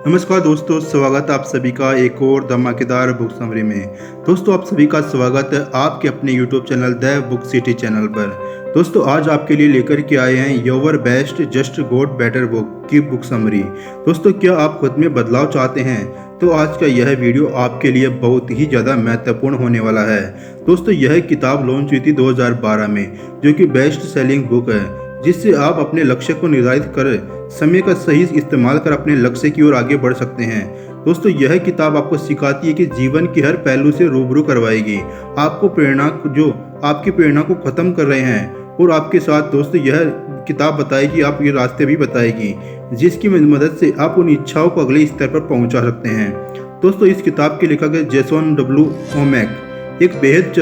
नमस्कार दोस्तों, स्वागत है आप सभी का एक और धमाकेदार बुक समरी में। दोस्तों, आप सभी का स्वागत है आपके अपने YouTube channel the book city channel पर। दोस्तों, आज आपके लिए लेकर के आए हैं your best just got better book की बुक समरी। दोस्तों, क्या आप खुद में बदलाव चाहते हैं तो आज का यह वीडियो आपके लिए बहुत ही ज़्यादा महत्वपूर्ण होने वाला है। दोस्तों, यह किताब लॉन्च हुई थी 2012 में, जो कि बेस्ट सेलिंग बुक है, जिससे आप अपने लक्ष्य को निर्धारित कर समय का सही इस्तेमाल कर अपने लक्ष्य की ओर आगे बढ़ सकते हैं। दोस्तों, यह किताब आपको सिखाती है कि जीवन के हर पहलू से रूबरू करवाएगी, आपकी प्रेरणा को खत्म कर रहे हैं, और आपके साथ दोस्तों यह किताब बताएगी, आप ये रास्ते भी बताएगी जिसकी मदद से आप उन इच्छाओं को अगले स्तर पर पहुंचा सकते हैं। दोस्तों, इस किताब के लेखक है जेसन डब्ल्यू ओमेक, एक बेहद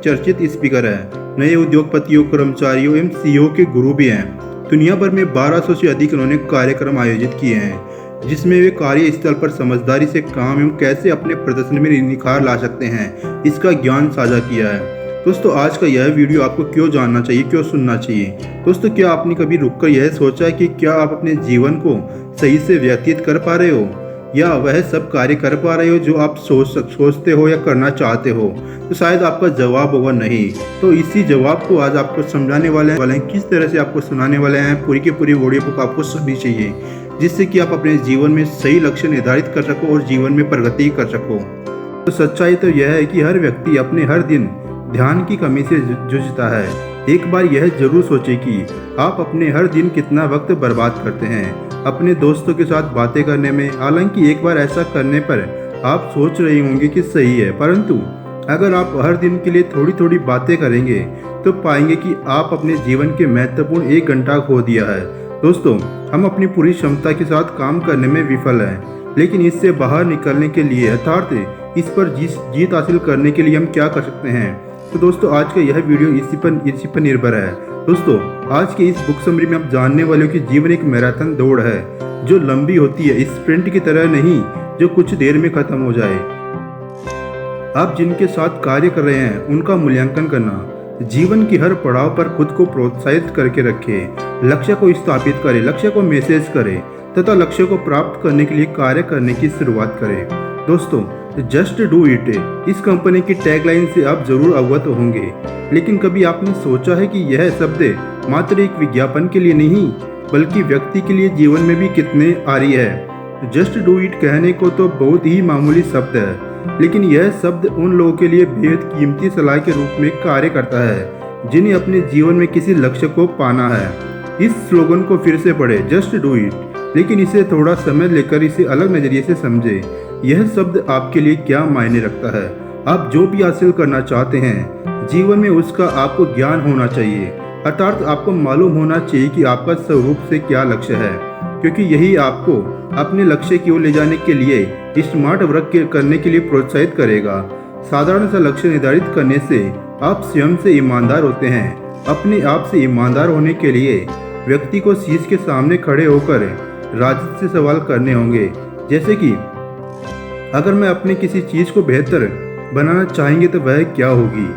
चर्चित स्पीकर है, नए उद्योगपतियों, कर्मचारियों एवं सीईओ के गुरु भी हैं। दुनिया भर में 1200 से अधिक उन्होंने कार्यक्रम आयोजित किए हैं, जिसमें वे कार्यस्थल पर समझदारी से काम एवं कैसे अपने प्रदर्शन में निखार ला सकते हैं, इसका ज्ञान साझा किया है। दोस्तों, आज का यह वीडियो आपको क्यों जानना चाहिए, क्यों सुनना चाहिए। दोस्तों, क्या आपने कभी रुककर यह सोचा है कि क्या आप अपने जीवन को सही से व्यतीत कर पा रहे हो, या वह सब कार्य कर पा रहे हो जो आप सोचते हो या करना चाहते हो। तो शायद आपका जवाब होगा नहीं। तो इसी जवाब को आज आपको समझाने वाले हैं, किस तरह से आपको सुनाने वाले हैं। पूरी की पूरी ऑडियो बुक आपको सुननी चाहिए, जिससे कि आप अपने जीवन में सही लक्ष्य निर्धारित कर सको और जीवन में प्रगति कर सको। तो सच्चाई तो यह है कि हर व्यक्ति अपने हर दिन ध्यान की कमी से जूझता है। एक बार यह जरूर सोचें कि आप अपने हर दिन कितना वक्त बर्बाद करते हैं अपने दोस्तों के साथ बातें करने में। हालांकि एक बार ऐसा करने पर आप सोच रहे होंगे कि सही है, परंतु अगर आप हर दिन के लिए थोड़ी थोड़ी बातें करेंगे तो पाएंगे कि आप अपने जीवन के महत्वपूर्ण 1 घंटा खो दिया है। दोस्तों, हम अपनी पूरी क्षमता के साथ काम करने में विफल हैं, लेकिन इससे बाहर निकलने के लिए अर्थात इस पर जीत हासिल करने के लिए हम क्या कर सकते हैं। तो दोस्तों, आज का यह वीडियो इसी पर निर्भर है। दोस्तों, आज के इस बुक समरी में आप जानने वाले हो कि जीवन एक मैराथन दौड़ है, जो लंबी होती है, स्प्रिंट की तरह नहीं जो कुछ देर में खत्म हो जाए। आप जिनके साथ कार्य कर रहे हैं उनका मूल्यांकन करना, जीवन की हर पड़ाव पर खुद को प्रोत्साहित करके रखें, लक्ष्य को स्थापित करें, लक्ष्य को मैसेज करें तथा लक्ष्य को प्राप्त करने के लिए कार्य करने की शुरुआत करें। दोस्तों, जस्ट डू इट, इस कंपनी की टैगलाइन से आप जरूर अवगत होंगे, लेकिन कभी आपने सोचा है कि यह शब्द मात्र एक विज्ञापन के लिए नहीं बल्कि व्यक्ति के लिए जीवन में भी कितने आरी है। जस्ट डू इट कहने को तो बहुत ही मामूली शब्द है, लेकिन यह शब्द उन लोगों के लिए बेहद कीमती सलाह के रूप में कार्य करता है जिन्हें अपने जीवन में किसी लक्ष्य को पाना है। इस स्लोगन को फिर से पढ़े, जस्ट डू इट, लेकिन इसे थोड़ा समय लेकर इसे अलग नजरिए से समझे। यह शब्द आपके लिए क्या मायने रखता है। आप जो भी हासिल करना चाहते हैं जीवन में, उसका आपको ज्ञान होना चाहिए, अर्थात आपको मालूम होना चाहिए कि आपका स्वरूप से क्या लक्ष्य है, क्योंकि यही आपको अपने लक्ष्य की ओर ले जाने के लिए स्मार्ट वर्क करने के लिए प्रोत्साहित करेगा। साधारण सा लक्ष्य निर्धारित करने से आप स्वयं से ईमानदार होते हैं। अपने आप से ईमानदार होने के लिए व्यक्ति को शीश के सामने खड़े होकर राजद से सवाल करने होंगे, जैसे कि अगर मैं अपने किसी चीज़ को बेहतर बनाना चाहेंगे तो वह क्या होगी।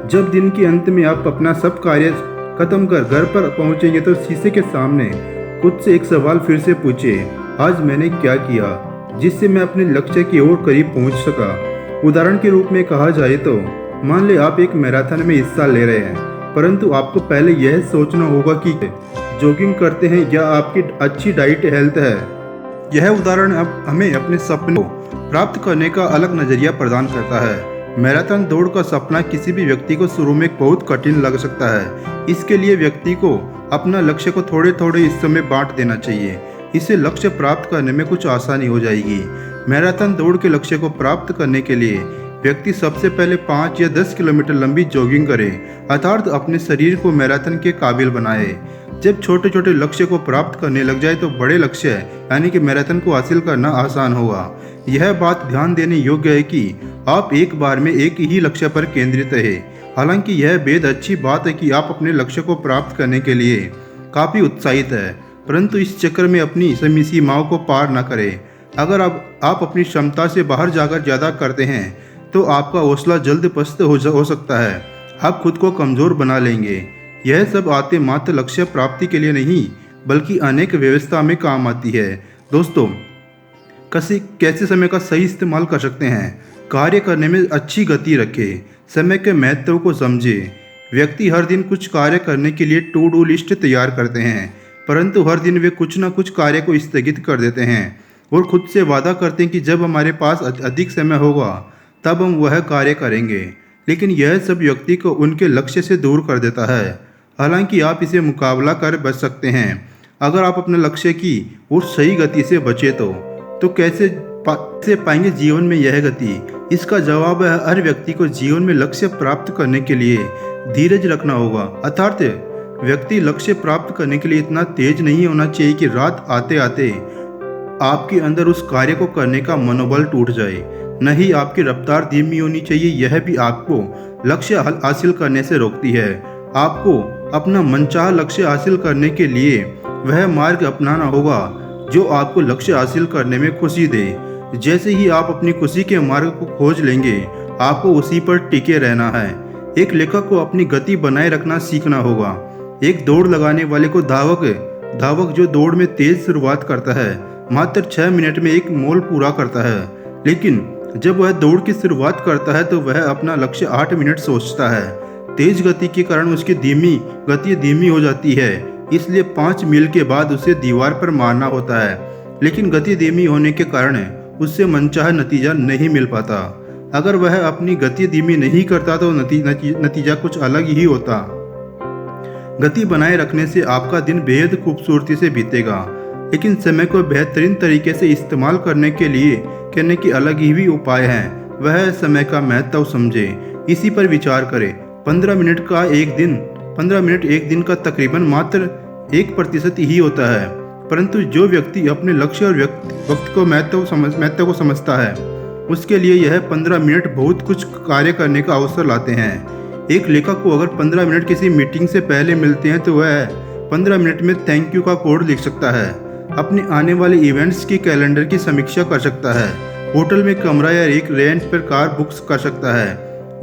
जब दिन के अंत में आप अपना सब कार्य खत्म कर घर पर पहुंचेंगे तो शीशे के सामने खुद से एक सवाल फिर से पूछे, आज मैंने क्या किया जिससे मैं अपने लक्ष्य की ओर करीब पहुंच सका। उदाहरण के रूप में कहा जाए तो मान ले आप एक मैराथन में हिस्सा ले रहे हैं, परंतु आपको पहले यह सोचना होगा कि जॉगिंग करते हैं या आपकी अच्छी डाइट हेल्थ है। यह उदाहरण अब हमें अपने सपनों प्राप्त करने का अलग नजरिया प्रदान करता है। मैराथन दौड़ का सपना किसी भी व्यक्ति को शुरू में बहुत कठिन लग सकता है। इसके लिए व्यक्ति को अपना लक्ष्य को थोड़े थोड़े हिस्सों में बांट देना चाहिए। इससे लक्ष्य प्राप्त करने में कुछ आसानी हो जाएगी। मैराथन दौड़ के लक्ष्य को प्राप्त करने के लिए व्यक्ति सबसे पहले 5 या 10 किलोमीटर लंबी जॉगिंग करे, अर्थात अपने शरीर को मैराथन के काबिल बनाए। जब छोटे छोटे लक्ष्य को प्राप्त करने लग जाए तो बड़े लक्ष्य यानी कि मैराथन को हासिल करना आसान होगा। यह बात ध्यान देने योग्य है कि आप एक बार में एक ही लक्ष्य पर केंद्रित रहे। हालांकि यह बेहद अच्छी बात है कि आप अपने लक्ष्य को प्राप्त करने के लिए काफ़ी उत्साहित है, परंतु इस चक्कर में अपनी सीमाओं को पार न करें। अगर आप अपनी क्षमता से बाहर जाकर ज़्यादा करते हैं तो आपका हौसला जल्द पस्त हो सकता है। आप खुद को कमज़ोर बना लेंगे। यह सब आते मात्र लक्ष्य प्राप्ति के लिए नहीं बल्कि अनेक व्यवस्था में काम आती है। दोस्तों, कैसे समय का सही इस्तेमाल कर सकते हैं। कार्य करने में अच्छी गति रखें, समय के महत्व को समझें। व्यक्ति हर दिन कुछ कार्य करने के लिए टू डू लिस्ट तैयार करते हैं, परंतु हर दिन वे कुछ न कुछ कार्य को स्थगित कर देते हैं और खुद से वादा करते हैं कि जब हमारे पास अधिक समय होगा तब हम वह कार्य करेंगे। लेकिन यह सब व्यक्ति को उनके लक्ष्य से दूर कर देता है। हालांकि आप इसे मुकाबला कर बच सकते हैं। अगर आप अपने लक्ष्य की और सही गति से बचे तो कैसे पाएंगे जीवन में यह गति? इसका जवाब है हर व्यक्ति को जीवन में लक्ष्य प्राप्त करने के लिए धीरज रखना होगा। अर्थात व्यक्ति लक्ष्य प्राप्त करने के लिए इतना तेज नहीं होना चाहिए कि रात आते आते आपके अंदर उस कार्य को करने का मनोबल टूट जाए। नहीं, आपकी रफ्तार धीमी होनी चाहिए। यह भी आपको लक्ष्य हासिल करने से रोकती है। आपको अपना मनचाहा लक्ष्य हासिल करने के लिए वह मार्ग अपनाना होगा जो आपको लक्ष्य हासिल करने में खुशी दे। जैसे ही आप अपनी खुशी के मार्ग को खोज लेंगे, आपको उसी पर टिके रहना है। एक लेखक को अपनी गति बनाए रखना सीखना होगा। एक दौड़ लगाने वाले को धावक जो दौड़ में तेज शुरुआत करता है, मात्र 6 मिनट में एक मोल पूरा करता है। लेकिन जब वह दौड़ की शुरुआत करता है तो वह अपना लक्ष्य 8 मिनट सोचता है। तेज गति के कारण उसकी गति धीमी हो जाती है, इसलिए 5 मील के बाद उसे दीवार पर मारना होता है। लेकिन गति धीमी होने के कारण उससे मनचाहा नतीजा नहीं मिल पाता। अगर वह अपनी गति धीमी नहीं करता तो नतीजा कुछ अलग ही होता। गति बनाए रखने से आपका दिन बेहद खूबसूरती से बीतेगा, लेकिन समय को बेहतरीन तरीके से इस्तेमाल करने के अलग ही भी उपाय हैं। वह समय का महत्व समझे, इसी पर विचार करें। 15 मिनट एक दिन का तकरीबन मात्र 1% ही होता है, परंतु जो व्यक्ति अपने लक्ष्य और वक्त को महत्व को समझता है, उसके लिए यह 15 मिनट बहुत कुछ कार्य करने का अवसर लाते हैं। एक लेखक को अगर 15 मिनट किसी मीटिंग से पहले मिलते हैं तो वह 15 मिनट में थैंक यू का कोड लिख सकता है, अपने आने वाले इवेंट्स की कैलेंडर की समीक्षा कर सकता है, होटल में कमरा या एक रेंट पर कार बुक कर सकता है,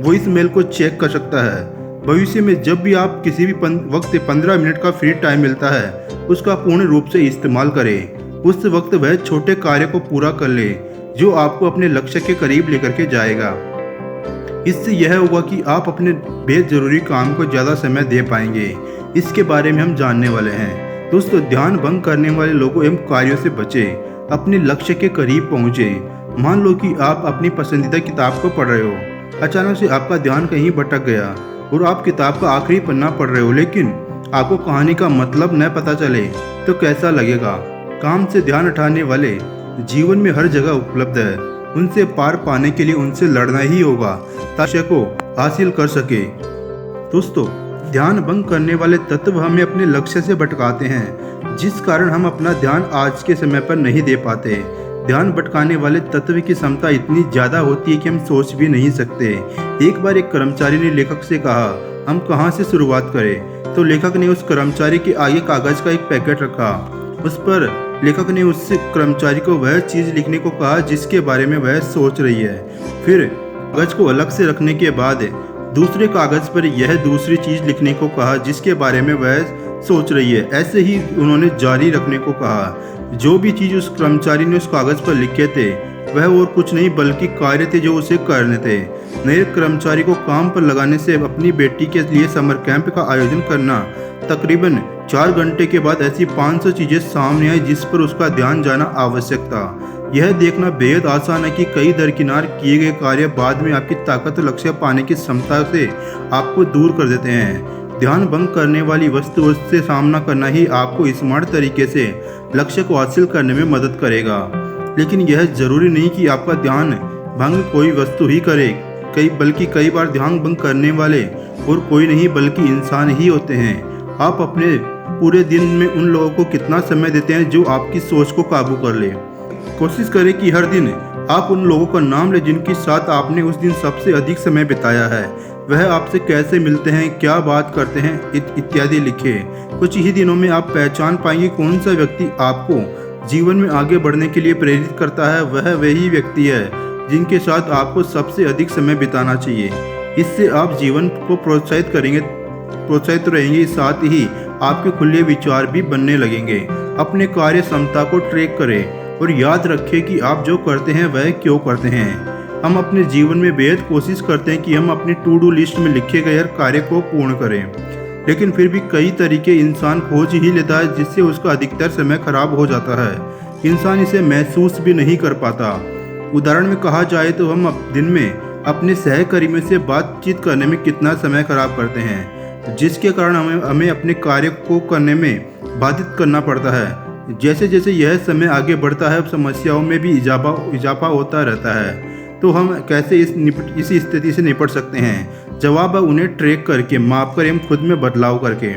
वॉइस मेल को चेक कर सकता है। भविष्य में जब भी आप किसी भी वक्त 15 मिनट का फ्री टाइम मिलता है, उसका पूर्ण रूप से इस्तेमाल करें। उस वक्त वह छोटे कार्य को पूरा कर ले जो आपको अपने लक्ष्य के करीब लेकर के जाएगा। इससे यह होगा कि आप अपने बेहद जरूरी काम को ज़्यादा समय दे पाएंगे। इसके बारे में हम जानने वाले हैं। दोस्तों, ध्यान भंग करने वाले लोगों एवं कार्यों से बचें, अपने लक्ष्य के करीब पहुँचें। मान लो कि आप अपनी पसंदीदा किताब को पढ़ रहे हो, अचानक से आपका ध्यान कहीं भटक गया और आप किताब का आखिरी पन्ना पढ़ रहे हो, लेकिन आपको कहानी का मतलब न पता चले तो कैसा लगेगा? काम से ध्यान हटाने वाले जीवन में हर जगह उपलब्ध है। उनसे पार पाने के लिए उनसे लड़ना ही होगा ताकि को हासिल कर सके। दोस्तों, ध्यान भंग करने वाले तत्व हमें अपने लक्ष्य से भटकाते हैं, जिस कारण हम अपना ध्यान आज के समय पर नहीं दे पाते। ध्यान भटकाने वाले तत्व की क्षमता इतनी ज़्यादा होती है कि हम सोच भी नहीं सकते। एक बार एक कर्मचारी ने लेखक से कहा, हम कहाँ से शुरुआत करें? तो लेखक ने उस कर्मचारी के आगे कागज़ का एक पैकेट रखा। उस पर लेखक ने उस कर्मचारी को वह चीज़ लिखने को कहा जिसके बारे में वह सोच रही है। फिर कागज़ को अलग से रखने के बाद दूसरे कागज़ पर यह दूसरी चीज़ लिखने को कहा जिसके बारे में वह सोच रही है। ऐसे ही उन्होंने जारी रखने को कहा। जो भी चीज़ उस कर्मचारी ने उस कागज़ पर लिखे थे वह और कुछ नहीं बल्कि कार्य थे जो उसे करने थे। नए कर्मचारी को काम पर लगाने से अपनी बेटी के लिए समर कैंप का आयोजन करना, तकरीबन 4 घंटे के बाद ऐसी 500 चीज़ें सामने आई जिस पर उसका ध्यान जाना आवश्यक था। यह देखना बेहद आसान है कि कई दरकिनार किए गए कार्य बाद में आपकी ताकत और लक्ष्य पाने की क्षमता से आपको दूर कर देते हैं। ध्यान भंग करने वाली वस्तु से सामना करना ही आपको स्मार्ट तरीके से लक्ष्य को हासिल करने में मदद करेगा। लेकिन यह जरूरी नहीं कि आपका ध्यान भंग कोई वस्तु ही करे, बल्कि कई बार ध्यान भंग करने वाले और कोई नहीं बल्कि इंसान ही होते हैं। आप अपने पूरे दिन में उन लोगों को कितना समय देते हैं जो आपकी सोच को काबू कर ले। कोशिश करें कि हर दिन आप उन लोगों का नाम लें जिनके साथ आपने उस दिन सबसे अधिक समय बिताया है। वह आपसे कैसे मिलते हैं, क्या बात करते हैं इत्यादि लिखें। कुछ ही दिनों में आप पहचान पाएंगे कौन सा व्यक्ति आपको जीवन में आगे बढ़ने के लिए प्रेरित करता है। वह वही व्यक्ति है जिनके साथ आपको सबसे अधिक समय बिताना चाहिए। इससे आप जीवन को प्रोत्साहित रहेंगे, साथ ही आपके खुले विचार भी बनने लगेंगे। अपने कार्य क्षमता को ट्रैक करें। और याद रखें कि आप जो करते हैं वह क्यों करते हैं। हम अपने जीवन में बेहद कोशिश करते हैं कि हम अपनी टू डू लिस्ट में लिखे गए हर कार्य को पूर्ण करें, लेकिन फिर भी कई तरीके इंसान खोज ही लेता है जिससे उसका अधिकतर समय खराब हो जाता है। इंसान इसे महसूस भी नहीं कर पाता। उदाहरण में कहा जाए तो हम दिन में अपने सहकर्मियों से बातचीत करने में कितना समय खराब करते हैं, जिसके कारण हमें अपने कार्य को करने में बाधित करना पड़ता है। जैसे जैसे यह समय आगे बढ़ता है समस्याओं में भी इजाफा होता रहता है। तो हम कैसे इस स्थिति से निपट सकते हैं? जवाब है उन्हें ट्रैक करके, माप कर एवं खुद में बदलाव करके।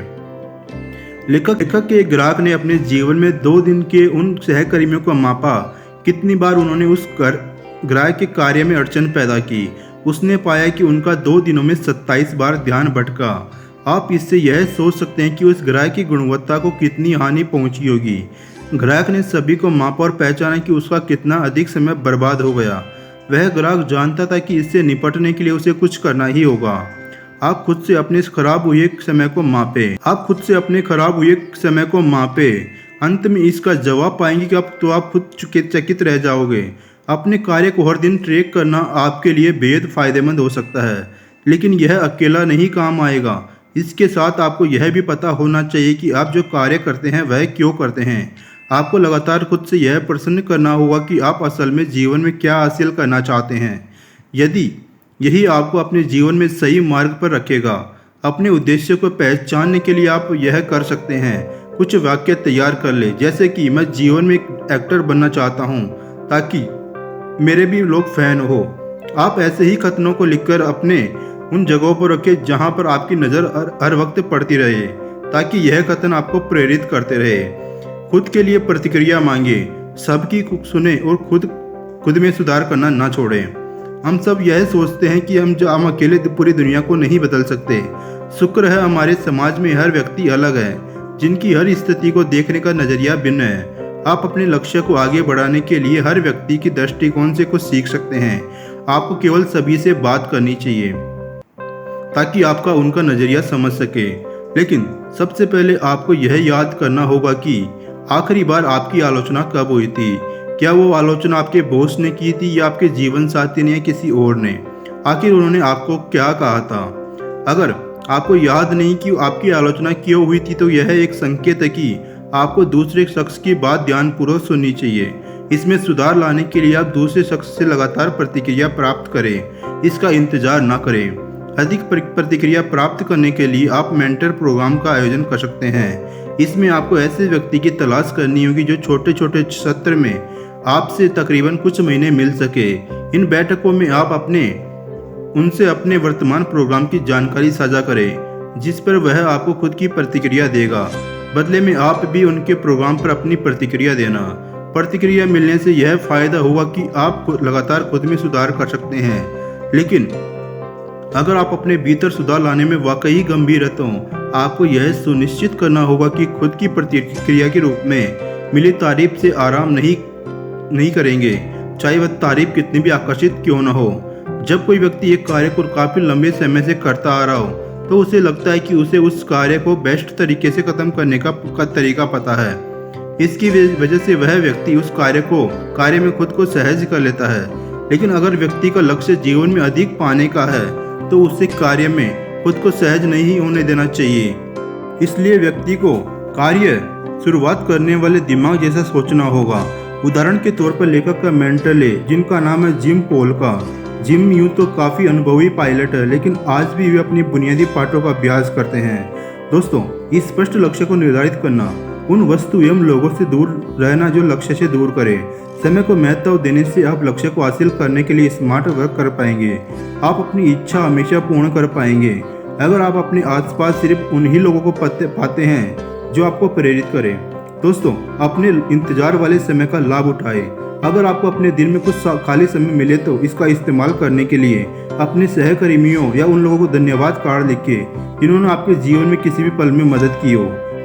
लेखक के एक ग्राहक ने अपने जीवन में 2 दिन के उन सहकर्मियों को मापा कितनी बार उन्होंने उस ग्राहक के कार्य में अड़चन पैदा की। उसने पाया कि उनका 2 दिनों में 27 बार ध्यान भटका। आप इससे यह सोच सकते हैं कि उस ग्राहक की गुणवत्ता को कितनी हानि पहुंची होगी। ग्राहक ने सभी को मापा और पहचाना कि उसका कितना अधिक समय बर्बाद हो गया। वह ग्राहक जानता था कि इससे निपटने के लिए उसे कुछ करना ही होगा। आप खुद से अपने खराब हुए समय को मापें। अंत में इसका जवाब पाएंगे कि आप खुद चकित रह जाओगे। अपने कार्य को हर दिन ट्रैक करना आपके लिए बेहद फायदेमंद हो सकता है, लेकिन यह अकेला नहीं काम आएगा। इसके साथ आपको यह भी पता होना चाहिए कि आप जो कार्य करते हैं वह क्यों करते हैं। आपको लगातार खुद से यह प्रश्न करना होगा कि आप असल में जीवन में क्या हासिल करना चाहते हैं। यही आपको अपने जीवन में सही मार्ग पर रखेगा। अपने उद्देश्य को पहचानने के लिए आप यह कर सकते हैं। कुछ वाक्य तैयार कर ले, जैसे कि मैं जीवन में एक एक्टर बनना चाहता हूँ ताकि मेरे भी लोग फैन हो। आप ऐसे ही कथनों को लिखकर अपने उन जगहों पर रखें जहाँ पर आपकी नज़र हर वक्त पड़ती रहे, ताकि यह कथन आपको प्रेरित करते रहे। खुद के लिए प्रतिक्रिया मांगे, सबकी सुने और खुद में सुधार करना ना छोड़ें। हम सब यह सोचते हैं कि हम अकेले पूरी दुनिया को नहीं बदल सकते। शुक्र है हमारे समाज में हर व्यक्ति अलग है, जिनकी हर स्थिति को देखने का नज़रिया भिन्न है। आप अपने लक्ष्य को आगे बढ़ाने के लिए हर व्यक्ति की दृष्टिकोण से कुछ सीख सकते हैं। आपको केवल सभी से बात करनी चाहिए ताकि आपका उनका नज़रिया समझ सके। लेकिन सबसे पहले आपको यह याद करना होगा कि आखिरी बार आपकी आलोचना कब हुई थी। क्या वो आलोचना आपके बॉस ने की थी या आपके जीवन साथी ने या किसी और ने? आखिर उन्होंने आपको क्या कहा था? अगर आपको याद नहीं कि आपकी आलोचना क्यों हुई थी, तो यह एक संकेत है कि आपको दूसरे शख्स की बात ध्यानपूर्वक सुननी चाहिए। इसमें सुधार लाने के लिए आप दूसरे शख्स से लगातार प्रतिक्रिया प्राप्त करें, इसका इंतजार न करें। अधिक प्रतिक्रिया प्राप्त करने के लिए आप मेंटर प्रोग्राम का आयोजन कर सकते हैं। इसमें आपको ऐसे व्यक्ति की तलाश करनी होगी जो छोटे छोटे सत्र में आपसे तकरीबन कुछ महीने मिल सके। इन बैठकों में आप उनसे अपने वर्तमान प्रोग्राम की जानकारी साझा करें, जिस पर वह आपको खुद की प्रतिक्रिया देगा। बदले में आप भी उनके प्रोग्राम पर अपनी प्रतिक्रिया देना। प्रतिक्रिया मिलने से यह फायदा होगा कि आप लगातार खुद में सुधार कर सकते हैं। लेकिन अगर आप अपने भीतर सुधार लाने में वाकई गंभीर है तो आपको यह सुनिश्चित करना होगा कि खुद की प्रतिक्रिया के रूप में मिली तारीफ से आराम नहीं करेंगे, चाहे वह तारीफ कितनी भी आकर्षित क्यों न हो। जब कोई व्यक्ति एक कार्य को काफ़ी लंबे समय से करता आ रहा हो तो उसे लगता है कि उसे उस कार्य को बेस्ट तरीके से ख़त्म करने का तरीका पता है। इसकी वजह से वह व्यक्ति उस कार्य में खुद को सहज कर लेता है। लेकिन अगर व्यक्ति का लक्ष्य जीवन में अधिक पाने का है तो उसे कार्य में खुद को सहज नहीं होने देना चाहिए। इसलिए व्यक्ति को कार्य शुरुआत करने वाले दिमाग जैसा सोचना होगा। उदाहरण के तौर पर लेखक का मेंटर ले, जिनका नाम है जिम पोल का। जिम यूँ तो काफ़ी अनुभवी पायलट है, लेकिन आज भी वे अपनी बुनियादी पाठों का अभ्यास करते हैं। दोस्तों, इस स्पष्ट लक्ष्य को निर्धारित करना, उन वस्तु एवं लोगों से दूर रहना जो लक्ष्य से दूर करे। समय को महत्व देने से आप लक्ष्य को हासिल करने के लिए स्मार्ट वर्क कर पाएंगे। आप अपनी इच्छा हमेशा पूर्ण कर पाएंगे। अगर आप अपने आसपास सिर्फ उन्हीं लोगों को पाते हैं जो आपको प्रेरित करें। दोस्तों, अपने इंतजार वाले समय का लाभ उठाएं। अगर आपको अपने दिन में कुछ खाली समय मिले तो इसका इस्तेमाल करने के लिए अपने सहकर्मियों या उन लोगों को धन्यवाद कार्ड लिखिए जिन्होंने आपके जीवन में किसी भी पल में मदद की हो।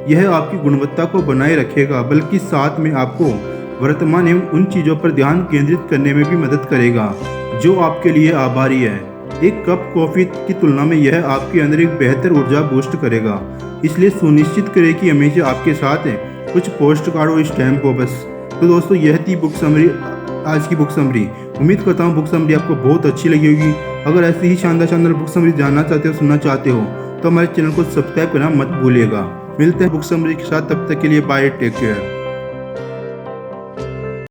यह आपकी गुणवत्ता को बनाए रखेगा, बल्कि साथ में आपको वर्तमान एवं उन चीज़ों पर ध्यान केंद्रित करने में भी मदद करेगा जो आपके लिए आभारी है। एक कप कॉफ़ी की तुलना में यह आपके अंदर एक बेहतर ऊर्जा बूस्ट करेगा। इसलिए सुनिश्चित करें कि हमेशा आपके साथ कुछ पोस्ट कार्ड और स्टैम्प हो। बस तो दोस्तों यह थी बुक समरी, आज की बुक समरी। उम्मीद करता हूँ बुक समरी आपको बहुत अच्छी लगी होगी। अगर ऐसी ही शानदार बुक समरी जानना चाहते हो, सुनना चाहते हो, तो हमारे चैनल को सब्सक्राइब करना मत भूलिएगा। मिलते हैं बुक समरी के साथ, तब तक के लिए बाय, टेक केयर।